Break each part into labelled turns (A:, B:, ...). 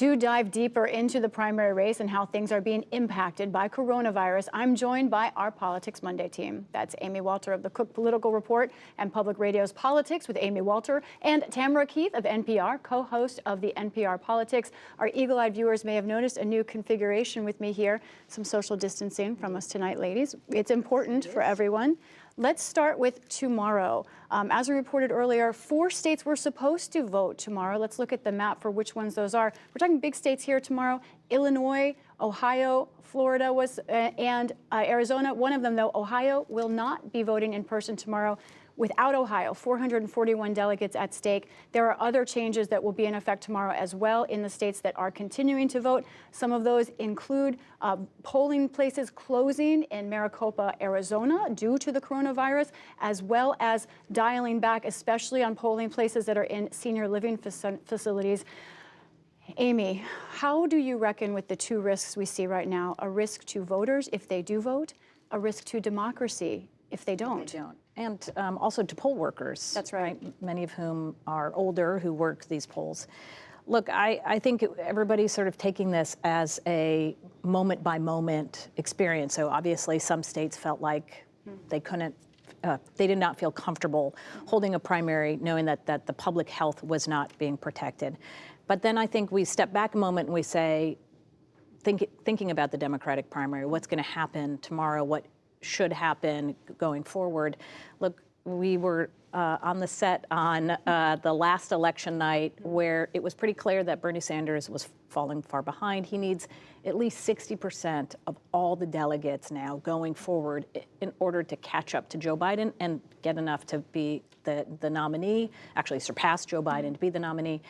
A: To dive deeper into the primary race and how things are being impacted by coronavirus, I'm joined by our Politics Monday team. That's Amy Walter of the Cook Political Report and Public Radio's Politics with Amy Walter, and Tamara Keith of NPR, co-host of the NPR Politics. Our eagle-eyed viewers may have noticed a new configuration with me here. Some social distancing from us tonight, ladies. It's important for everyone. Let's start with tomorrow. As we reported earlier, 4 states were supposed to vote tomorrow. Let's look at the map for which ones those are. We're talking big states here tomorrow: Illinois, Ohio, Florida and Arizona. One of them, though, Ohio, will not be voting in person tomorrow. Without Ohio, 441 delegates at stake. There are other changes that will be in effect tomorrow as well in the states that are continuing to vote. Some of those include polling places closing in Maricopa, Arizona, due to the coronavirus, as well as dialing back, especially on polling places that are in senior living facilities. Amy, how do you reckon with the 2 risks we see right now? A risk to voters if they do vote, a risk to democracy if they don't.
B: And also to poll workers.
A: That's right.
B: Many of whom are older who work these polls. Look, I think everybody's sort of taking this as a moment-by-moment experience. So obviously some states felt like they did not feel comfortable holding a primary knowing that the public health was not being protected. But then I think we step back a moment and we say, thinking about the Democratic primary, what's going to happen tomorrow, what should happen going forward. Look, we were on the set on the last election night where it was pretty clear that Bernie Sanders was falling far behind. He needs at least 60% of all the delegates now going forward in order to catch up to Joe Biden and get enough to be the nominee, actually surpass Joe Biden to be the nominee.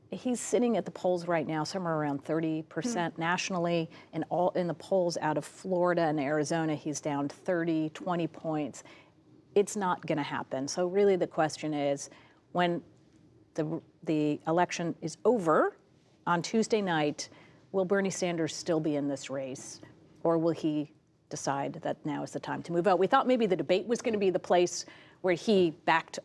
B: He's sitting at the polls right now somewhere around 30% nationally, and all in the polls out of Florida and Arizona, he's down 30, 20 points. It's not going to happen. So really the question is, when the election is over on Tuesday night, will Bernie Sanders still be in this race, or will he decide that now is the time to move out? We thought maybe the debate was going to be the place where he backed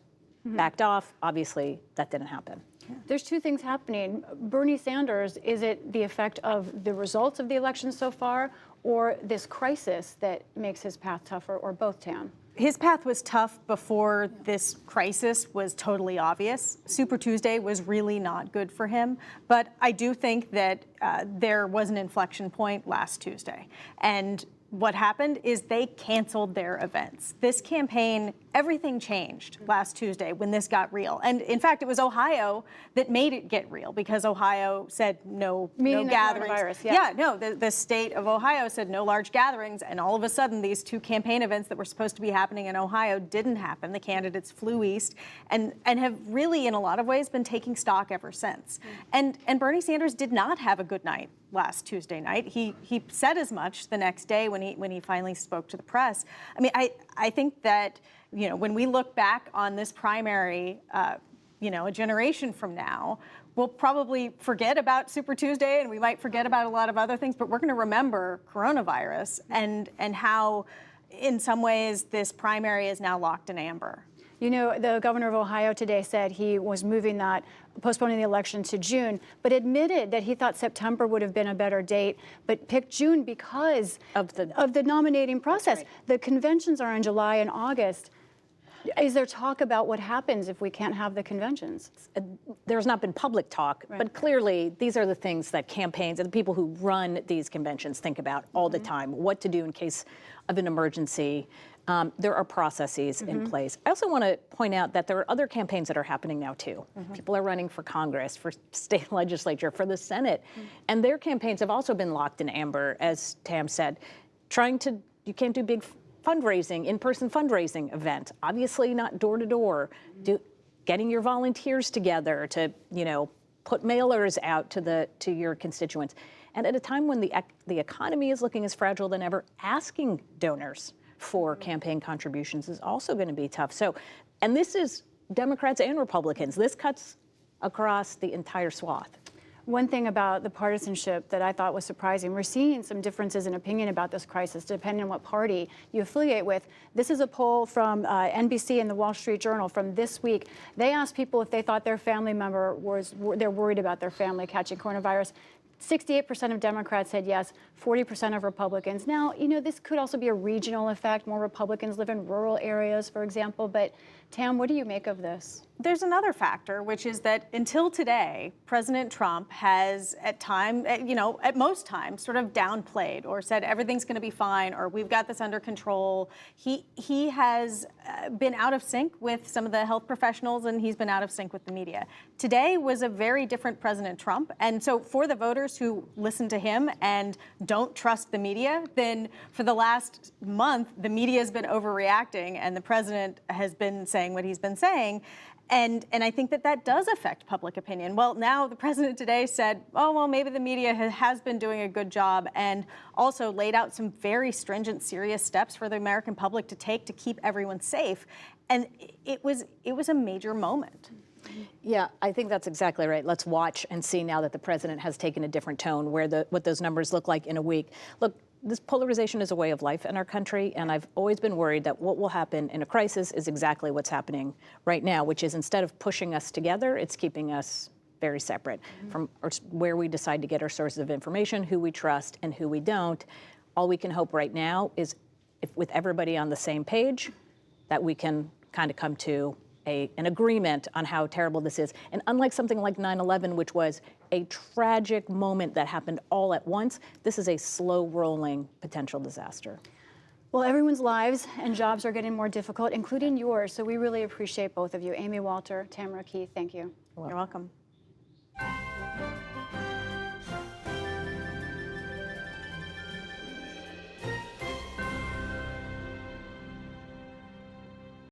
B: off. Obviously, that didn't happen.
A: There's 2 things happening. Bernie Sanders, is it the effect of the results of the election so far, or this crisis that makes his path tougher, or both, Tam?
C: His path was tough before this crisis was totally obvious. Super Tuesday was really not good for him. But I do think that there was an inflection point last Tuesday. And what happened is they canceled their events. This campaign, everything changed last Tuesday when this got real. And in fact, it was Ohio that made it get real, because Ohio said no gatherings. The state of Ohio said no large gatherings. And all of a sudden, these 2 campaign events that were supposed to be happening in Ohio didn't happen. The candidates flew east and have really, in a lot of ways, been taking stock ever since. And Bernie Sanders did not have a good night last Tuesday night. He said as much the next day when he finally spoke to the press. I mean, I think that, when we look back on this primary, a generation from now, we'll probably forget about Super Tuesday, and we might forget about a lot of other things, but we're going to remember coronavirus and how, in some ways, this primary is now locked in amber.
A: The governor of Ohio today said he was postponing the election to June, but admitted that he thought September would have been a better date, but picked June because of the nominating process. Right. The conventions are in July and August. Is there talk about what happens if we can't have the conventions?
B: There's not been public talk, but clearly these are the things that campaigns and the people who run these conventions think about all the time, what to do in case of an emergency. There are processes in place. I also want to point out that there are other campaigns that are happening now, too. People are running for Congress, for state legislature, for the Senate, and their campaigns have also been locked in amber, as Tam said. You can't do big fundraising, in-person fundraising event. Obviously not door-to-door. Getting your volunteers together to, put mailers out to your constituents. And at a time when the economy is looking as fragile than ever, asking donors for campaign contributions is also going to be tough. So, and this is Democrats and Republicans. This cuts across the entire swath.
A: One thing about the partisanship that I thought was surprising, we're seeing some differences in opinion about this crisis depending on what party you affiliate with. This is a poll from NBC and the Wall Street Journal from this week. They asked people if they thought their family member they're worried about their family catching coronavirus. 68% of Democrats said yes, 40% of Republicans. Now, this could also be a regional effect. More Republicans live in rural areas, for example. But Tam, what do you make of this?
C: There's another factor, which is that until today, President Trump has at most times sort of downplayed or said everything's going to be fine or we've got this under control. He has been out of sync with some of the health professionals and he's been out of sync with the media. Today was a very different President Trump. And so for the voters who listen to him and don't trust the media, then for the last month, the media has been overreacting and the president has been saying what he's been saying. And I think that does affect public opinion. Well, now the president today said, oh, well, maybe the media has been doing a good job and also laid out some very stringent, serious steps for the American public to take to keep everyone safe. And it was a major moment.
B: Yeah, I think that's exactly right. Let's watch and see now that the president has taken a different tone what those numbers look like in a week. Look, this polarization is a way of life in our country, and I've always been worried that what will happen in a crisis is exactly what's happening right now, which is instead of pushing us together, it's keeping us very separate from where we decide to get our sources of information, who we trust and who we don't. All we can hope right now is if with everybody on the same page, that we can kind of come to an agreement on how terrible this is. And unlike something like 9/11, which was a tragic moment that happened all at once, this is a slow-rolling potential disaster.
A: Well, everyone's lives and jobs are getting more difficult, including yours. So we really appreciate both of you. Amy Walter, Tamara Keith, thank you.
C: You're welcome.